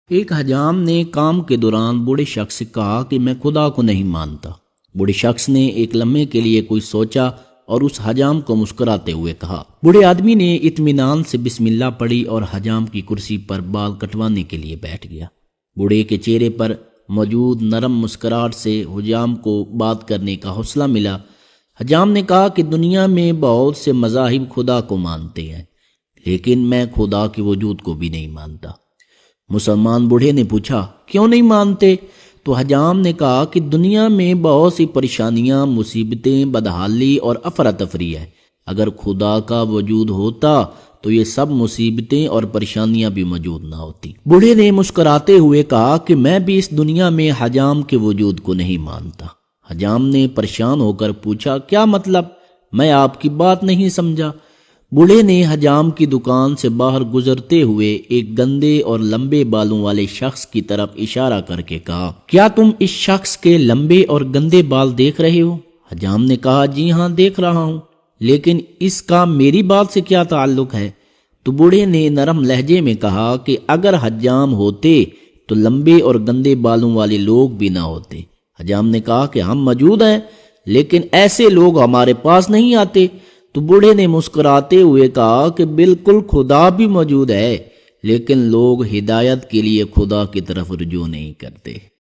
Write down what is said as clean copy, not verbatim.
ایک حجام نے کام کے دوران بوڑھے شخص سے کہا کہ میں خدا کو نہیں مانتا۔ بوڑھے شخص نے ایک لمحے کے لیے کوئی سوچا اور اس حجام کو مسکراتے ہوئے کہا۔ بوڑھے آدمی نے اطمینان سے بسم اللہ پڑھی اور حجام کی کرسی پر بال کٹوانے کے لیے بیٹھ گیا۔ بوڑھے کے چہرے پر موجود نرم مسکراہٹ سے حجام کو بات کرنے کا حوصلہ ملا۔ حجام نے کہا کہ دنیا میں بہت سے مذاہب خدا کو مانتے ہیں، لیکن میں خدا کے وجود کو بھی نہیں مانتا۔ مسلمان بوڑھے نے پوچھا، کیوں نہیں مانتے؟ تو حجام نے کہا کہ دنیا میں بہت سی پریشانیاں، مصیبتیں، بدحالی اور افراتفری ہے۔ اگر خدا کا وجود ہوتا تو یہ سب مصیبتیں اور پریشانیاں بھی موجود نہ ہوتی۔ بوڑھے نے مسکراتے ہوئے کہا کہ میں بھی اس دنیا میں حجام کے وجود کو نہیں مانتا۔ حجام نے پریشان ہو کر پوچھا، کیا مطلب؟ میں آپ کی بات نہیں سمجھا۔ بوڑھے نے حجام کی دکان سے باہر گزرتے ہوئے ایک گندے اور لمبے بالوں والے شخص کی طرف اشارہ کر کے کہا، کیا تم اس شخص کے لمبے اور گندے بال دیکھ رہے ہو؟ حجام نے کہا، جی ہاں دیکھ رہا ہوں، لیکن اس کا میری بات سے کیا تعلق ہے؟ تو بوڑھے نے نرم لہجے میں کہا کہ اگر حجام ہوتے تو لمبے اور گندے بالوں والے لوگ بھی نہ ہوتے۔ حجام نے کہا کہ ہم موجود ہیں، لیکن ایسے لوگ ہمارے پاس نہیں آتے۔ تو بوڑھے نے مسکراتے ہوئے کہا کہ بالکل، خدا بھی موجود ہے، لیکن لوگ ہدایت کے لیے خدا کی طرف رجوع نہیں کرتے۔